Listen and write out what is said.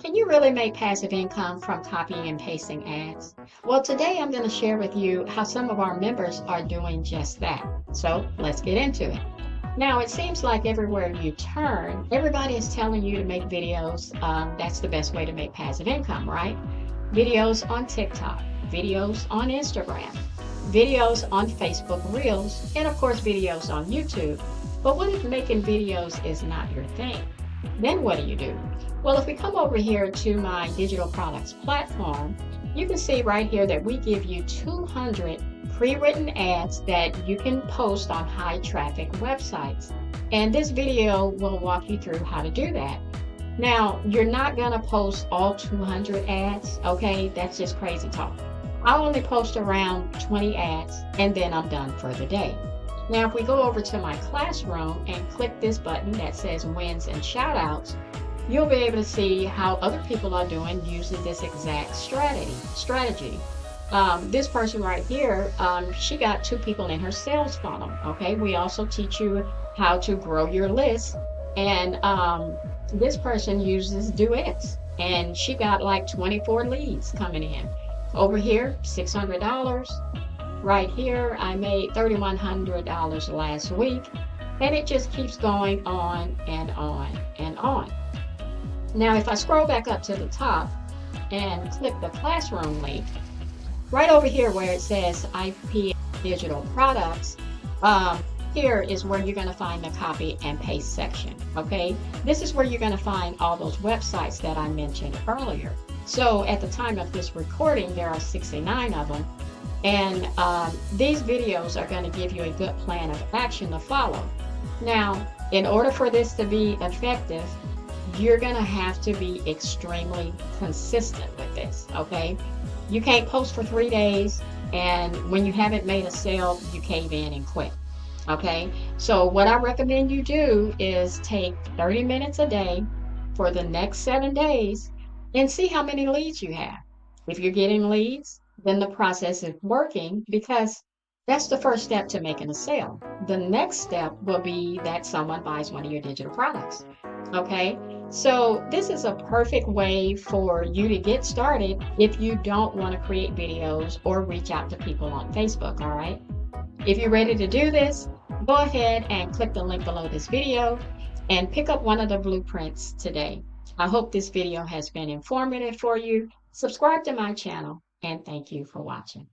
Can you really make passive income from copying and pasting ads? Well, today I'm going to share with you how some of our members are doing just that. So let's get into it. Now, it seems like everywhere you turn, everybody is telling you to make videos. That's the best way to make passive income, right? Videos on TikTok, videos on Instagram, videos on Facebook Reels, and of course, videos on YouTube. But what if making videos is not your thing? Then what do? Well, if we come over here to my digital products platform, you can see right here that we give you 200 pre-written ads that you can post on high traffic websites. And this video will walk you through how to do that. Now, you're not going to post all 200 ads, okay? That's just crazy talk. I only post around 20 ads and then I'm done for the day. Now, if we go over to my classroom and click this button that says wins and shoutouts, you'll be able to see how other people are doing using this exact strategy. This person right here, she got 2 people in her sales funnel. Okay, we also teach you how to grow your list, and this person uses duets, and she got like 24 leads coming in. Over here, $600. Right here, I made $3,100 last week, and it just keeps going on and on and on. Now, if I scroll back up to the top and click the classroom link, right over here where it says IPS digital products, here is where you're going to find the copy and paste section. Okay, this is where you're going to find all those websites that I mentioned earlier. So at the time of this recording, there are 69 of them. And these videos are going to give you a good plan of action to follow. Now, in order for this to be effective, you're going to have to be extremely consistent with this, okay? You can't post for 3 days, and when you haven't made a sale, you cave in and quit, okay? So what I recommend you do is take 30 minutes a day for the next 7 days and see how many leads you have. If you're getting leads, then the process is working, because that's the first step to making a sale. The next step will be that someone buys one of your digital products. Okay, so this is a perfect way for you to get started if you don't want to create videos or reach out to people on Facebook. All right, if you're ready to do this, go ahead and click the link below this video and pick up one of the blueprints today. I hope this video has been informative for you. Subscribe to my channel, and thank you for watching.